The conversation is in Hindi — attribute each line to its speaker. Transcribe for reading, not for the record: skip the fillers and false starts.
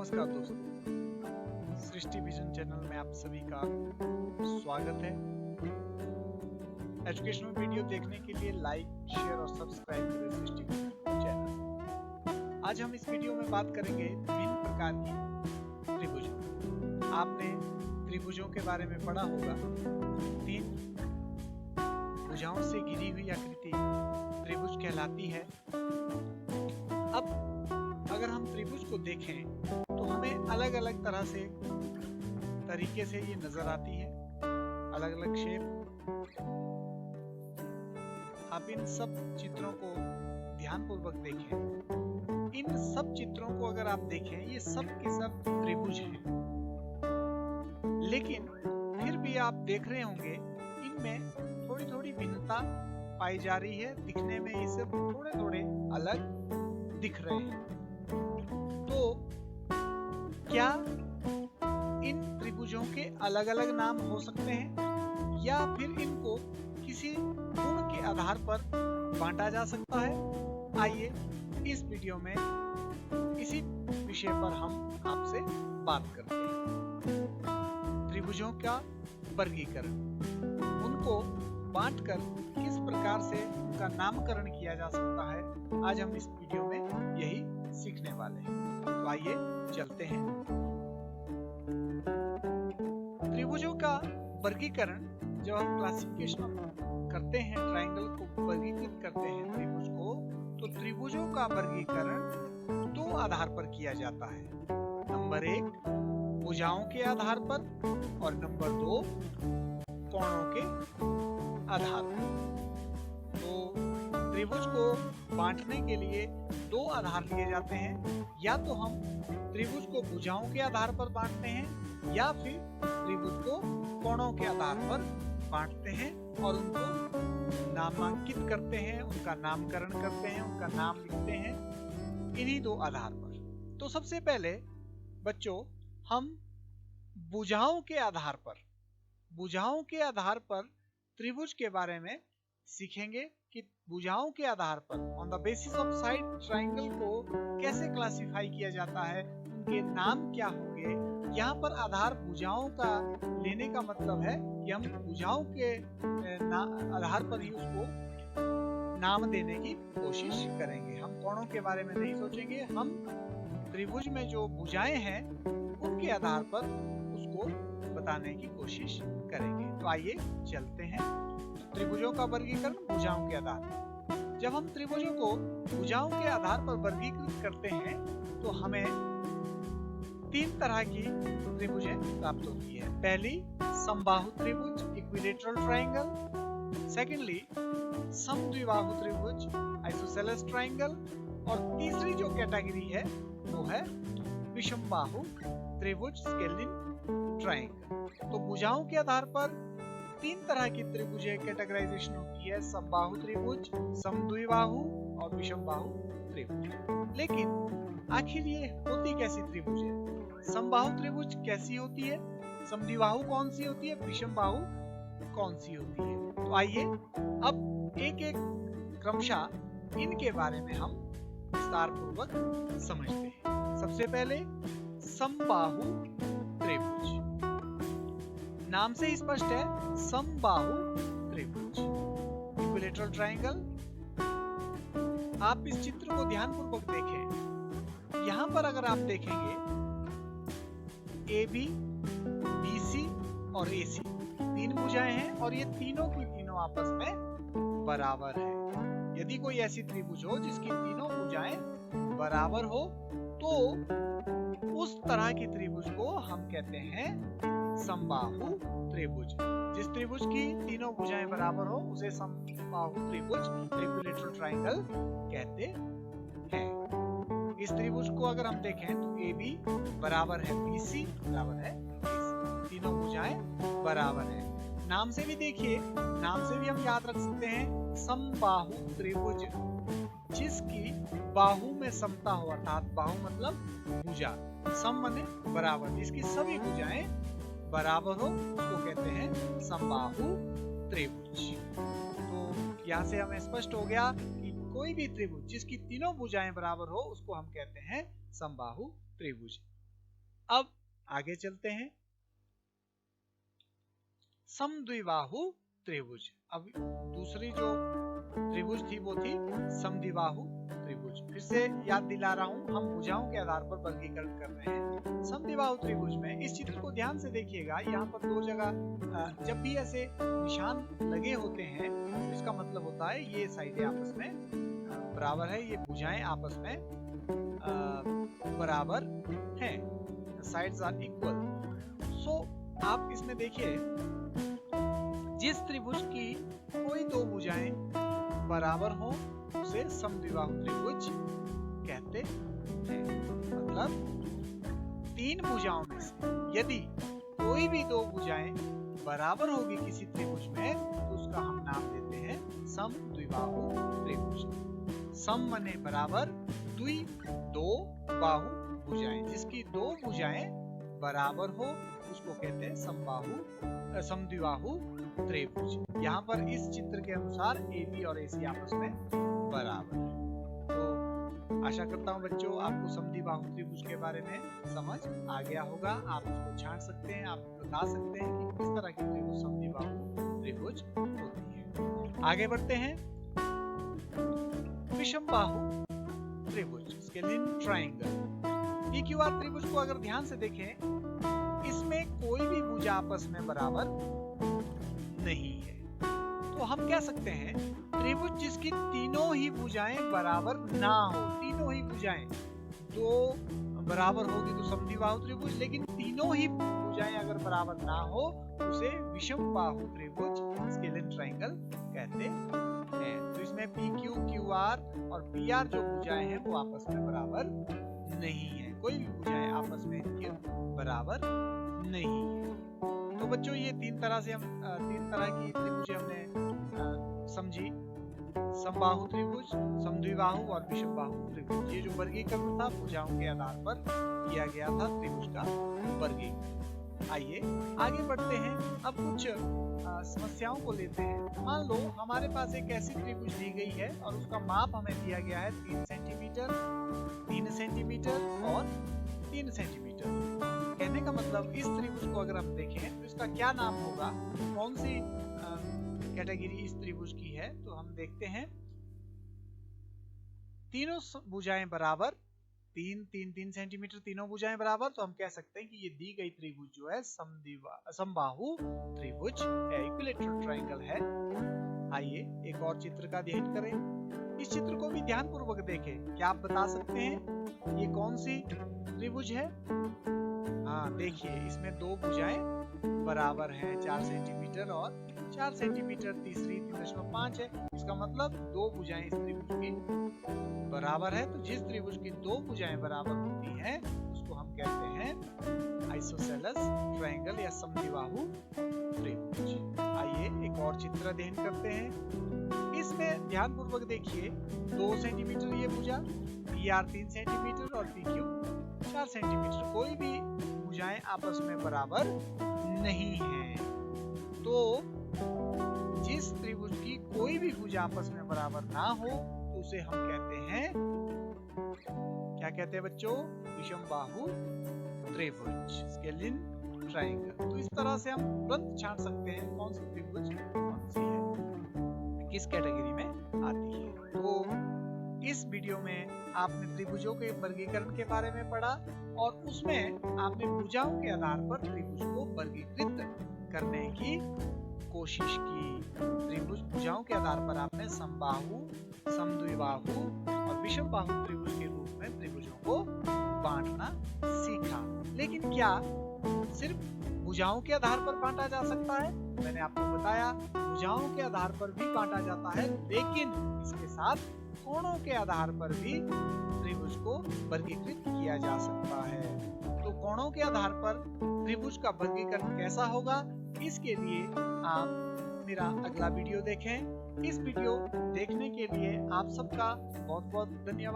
Speaker 1: नमस्कार दोस्तों, सृष्टि विजन चैनल में आप सभी का स्वागत है। एजुकेशनल वीडियो देखने के लिए लाइक, शेयर और सब्सक्राइब करें सृष्टि विजन चैनल। आज हम इस वीडियो में बात करेंगे विभिन्न प्रकार की त्रिभुज। आपने त्रिभुजों के बारे में पढ़ा होगा। 3 भुजाओं से घिरी हुई आकृति त्रिभुज कहलाती है। अब अगर हम त्रिभुज को देखें तो हमें अलग अलग तरह से तरीके से ये नजर आती है, अलग अलग शेप। आप इन सब चित्रों को ध्यानपूर्वक देखें। इन सब चित्रों को अगर आप देखें, ये सब के सब त्रिभुज हैं, लेकिन फिर भी आप देख रहे होंगे इनमें थोड़ी थोड़ी भिन्नता पाई जा रही है। दिखने में ये सब थोड़े थोड़े अलग दिख रहे हैं। तो क्या इन त्रिभुजों के अलग अलग नाम हो सकते हैं या फिर इनको किसी गुण के आधार पर बांटा जा सकता है? आइए इस वीडियो में इसी विषय पर हम आपसे बात करते हैं। त्रिभुजों का वर्गीकरण, उनको बांटकर किस प्रकार से उनका नामकरण किया जा सकता है, आज हम इस वीडियो में यही सीखने वाले हैं। तो आइए चलते हैं। त्रिभुजों का वर्गीकरण जब हम क्लासिफिकेशन करते हैं, ट्रायंगल को वर्गीकृत करते हैं त्रिभुज को, तो त्रिभुजों का वर्गीकरण 2 आधार पर किया जाता है। नंबर 1 भुजाओं के आधार पर और नंबर 2 कोणों के आधार पर। तो त्रिभुज को बांटने के लिए 2 आधार लिए जाते हैं। या तो हम त्रिभुज को भुजाओं के आधार पर बांटते हैं या फिर त्रिभुज को कोणों के आधार पर बांटते हैं और उनको नामांकित करते हैं, उनका नामकरण करते हैं, उनका नाम लिखते हैं, इन्हीं 2 आधार पर। तो सबसे पहले बच्चों, हम भुजाओं के आधार पर त्रिभुज के बारे में सीखेंगे कि भुजाओं के आधार पर on the basis of side triangle को कैसे क्लासिफाई किया जाता है, उनके नाम क्या होंगे। यहाँ पर आधार भुजाओं का लेने का मतलब है कि हम भुजाओं के आधार पर ही उसको नाम देने की कोशिश करेंगे। हम कोणों के बारे में नहीं सोचेंगे। हम त्रिभुज में जो भुजाएं हैं उनके आधार पर उसको बताने की कोशिश करेंगे। तो आइए चलते हैं। त्रिभुजों का वर्गीकरण भुजाओं के आधार पर। जब हम त्रिभुजों को भुजाओं के आधार पर वर्गीकृत करते हैं तो हमें 3 तरह की त्रिभुजें प्राप्त होती है। पहली समबाहु त्रिभुज, इक्विलैटरल ट्रायंगल। सेकेंडली समद्विबाहु त्रिभुज, आइसोसेलेस ट्रायंगल। और तीसरी जो कैटेगरी है वो है विषमबाहु त्रिभुज, स्केलिन ट्रायंगल। तो भुजाओं के आधार पर 3 तरह की त्रिभुजें कैटेगराइजेशन होती है: समबाहु त्रिभुज, समद्विबाहु और विषमबाहु त्रिभुज। लेकिन आखिर ये होती कैसी त्रिभुज है? समबाहु त्रिभुज कैसी होती है, समद्विबाहु कौन सी होती है, विषमबाहु कौन सी होती है? तो आइए अब एक एक क्रमशः इनके बारे में हम विस्तार पूर्वक समझते हैं। सबसे पहले समबाहु त्रिभुज। नाम से स्पष्ट है, समबाहु त्रिभुज, इक्विलैटरल ट्रायंगल। आप इस चित्र को ध्यानपूर्वक देखें। यहाँ पर अगर आप देखेंगे AB, BC और AC 3 भुजाएं हैं और ये तीनों की तीनों आपस में बराबर है। यदि कोई ऐसी त्रिभुज हो जिसकी तीनों भुजाएं बराबर हो तो उस तरह की त्रिभुज को हम कहते हैं समबाहु त्रिभुज। जिस त्रिभुज की तीनों भुजाएं बराबर हो उसे समबाहु त्रिभुज, इक्विलैटरल ट्रायंगल कहते हैं। इस त्रिभुज को अगर हम देखें तो AB बराबर है BC बराबर है AC, तीनों भुजाएं बराबर है। नाम से भी देखिए, नाम से भी हम याद रख सकते हैं समबाहु त्रिभुज, जिसकी बाहु में समता हो, अर्थात बाहु मतलब भुजा, सम माने बराबर, जिसकी सभी भुजाएं बराबर हो उसको कहते हैं समबाहु त्रिभुज। तो यहाँ से हमें स्पष्ट हो गया कि कोई भी त्रिभुज जिसकी तीनों भुजाएं बराबर हो उसको हम कहते हैं समबाहु त्रिभुज। अब आगे चलते हैं। समद्विबाहु त्रिभुज। अब दूसरी जो त्रिभुज थी वो थी समद्विबाहु त्रिभुज। फिर से याद दिला रहा हूं, हम भुजाओं के आधार पर वर्गीकरण कर रहे हैं। समद्विबाहु त्रिभुज में इस चित्र को ध्यान से देखिएगा, यहाँ पर दो जगह जब भी ऐसे निशान लगे होते हैं तो इसका मतलब होता है ये साइडें आपस में बराबर है, ये भुजाएं आपस में बराबर हैं, साइड्स आर इक्वल। सो आप इसमें देखिए, जिस त्रिभुज की कोई दो भुजाएं बराबर हो उसे समद्विबाहु त्रिभुज कहते हैं। मतलब तीन भुजाओं में से यदि कोई भी दो भुजाएं बराबर होगी किसी त्रिभुज में तो उसका हम नाम देते हैं समद्विबाहु त्रिभुज। सम माने बराबर, द्वि दो, बाहु भुजाएं, जिसकी दो भुजाएं बराबर हो उसको कहते हैं समद्विबाहु त्रिभुज। यहाँ पर इस चित्र के अनुसार AB और AC आपस में बराबर है। तो आशा करता हूँ बच्चों आपको समद्विबाहु त्रिभुज के बारे में समझ आ गया होगा। आप इसको छांट सकते हैं, आप बता सकते हैं कि किस तरह की त्रिभुज समद्विबाहु त्रिभुज होती है। आगे बढ़ते हैं। विषमबाहु त्रिभुज, स्केलिन ट्रायंगल। PQR त्रिभुज को अगर ध्यान से देखें, इसमें कोई भी भुजा आपस में बराबर नहीं है। तो हम कह सकते हैं त्रिभुज जिसकी तीनों ही भुजाएं बराबर ना हो, तीनों ही भुजाएं दो बराबर होगी तो समद्विबाहु त्रिभुज, लेकिन तीनों ही भुजाएं अगर बराबर ना हो उसे विषमबाहु त्रिभुज, स्केलिन ट्रायंगल कहते हैं। तो इसमें PQ, QR और PR जो भुजाएं हैं वो आपस में बराबर नहीं है, कोई भी भुजाएं आपस में इनके बराबर नहीं है। तो बच्चों ये तीन तरह की त्रिभुज हमने समझी, समबाहु त्रिभुज, समद्विबाहु और विषमबाहु त्रिभुज। ये जो वर्गीकरण था भुजाओं के आधार पर किया गया था त्रिभुज का वर्गीकरण। आइए आगे बढ़ते हैं। अब कुछ समस्याओं को लेते हैं। मान लो हमारे पास एक ऐसी त्रिभुज दी गई है और उसका माप हमें दिया गया है 3 सेंटीमीटर, 3 सेंटीमीटर और 3 सेंटीमीटर। कहने का मतलब इस त्रिभुज को अगर हम देखें तो इसका क्या नाम होगा, कौन सी कैटेगरी इस त्रिभुज की है। तो हम देखते हैं तीनों भुजाएं बराबर, 3 सेंटीमीटर तीनों भुजाएं बराबर, तो हम कह सकते हैं कि ये दी गई त्रिभुज जो है समबाहु त्रिभुज है, इक्विलैटरल ट्रायंगल है। आइए एक और चित्र का अध्ययन करें। इस चित्र को भी ध्यान पूर्वक देखें। क्या आप बता सकते हैं ये कौन सी त्रिभुज है? हाँ देखिए, इसमें दो भुजाएं बराबर हैं, 4 सेंटीमीटर और 4 सेंटीमीटर, तीसरी 3.5 है। इसका मतलब दो भुजाएं इस त्रिभुज की बराबर है। तो जिस त्रिभुज की दो भुजाएं बराबर होती हैं उसको हम कहते हैं आइसोसेलेस ट्रायंगल या समद्विबाहु त्रिभुज। आइए एक और चित्र अध्ययन करते हैं। इसमें ध्यान पूर्वक देखिए, 2 सेंटीमीटर ये भुजा, PR 3 सेंटीमीटर और PQ 4 सेंटीमीटर। कोई भी भुजाएं आपस में बराबर नहीं है। तो जिस त्रिभुज की कोई भी भुजा आपस में बराबर ना हो तो उसे हम कहते हैं, क्या कहते हैं बच्चों? विषमबाहु त्रिभुज, स्केलिन ट्रायंगल। तो इस तरह से हम तुरंत छांट सकते हैं कौन सी त्रिभुज कौन सी है, किस कैटेगरी में आती है। तो इस वीडियो में आपने त्रिभुजों के वर्गीकरण के बारे में पढ़ा और उसमें आपने भुजाओं के आधार पर त्रिभुज को वर्गीकृत करने की कोशिश की। त्रिभुज भुजाओं के आधार पर आपने समबाहु, समद्विबाहु और विषमबाहु त्रिभुज के रूप में त्रिभुजों को बांटना सीखा। लेकिन क्या सिर्फ भुजाओं के आधार पर बांटा जा सकता है? मैंने आपको बताया भुजाओं के आधार पर भी बांटा जाता है, लेकिन इसके साथ कोणों के आधार पर भी त्रिभुज को वर्गीकृत किया जा सकता है। तो कोणों के आधार पर त्रिभुज का वर्गीकरण कैसा होगा, इसके लिए आप मेरा अगला वीडियो देखें। इस वीडियो देखने के लिए आप सबका बहुत बहुत धन्यवाद।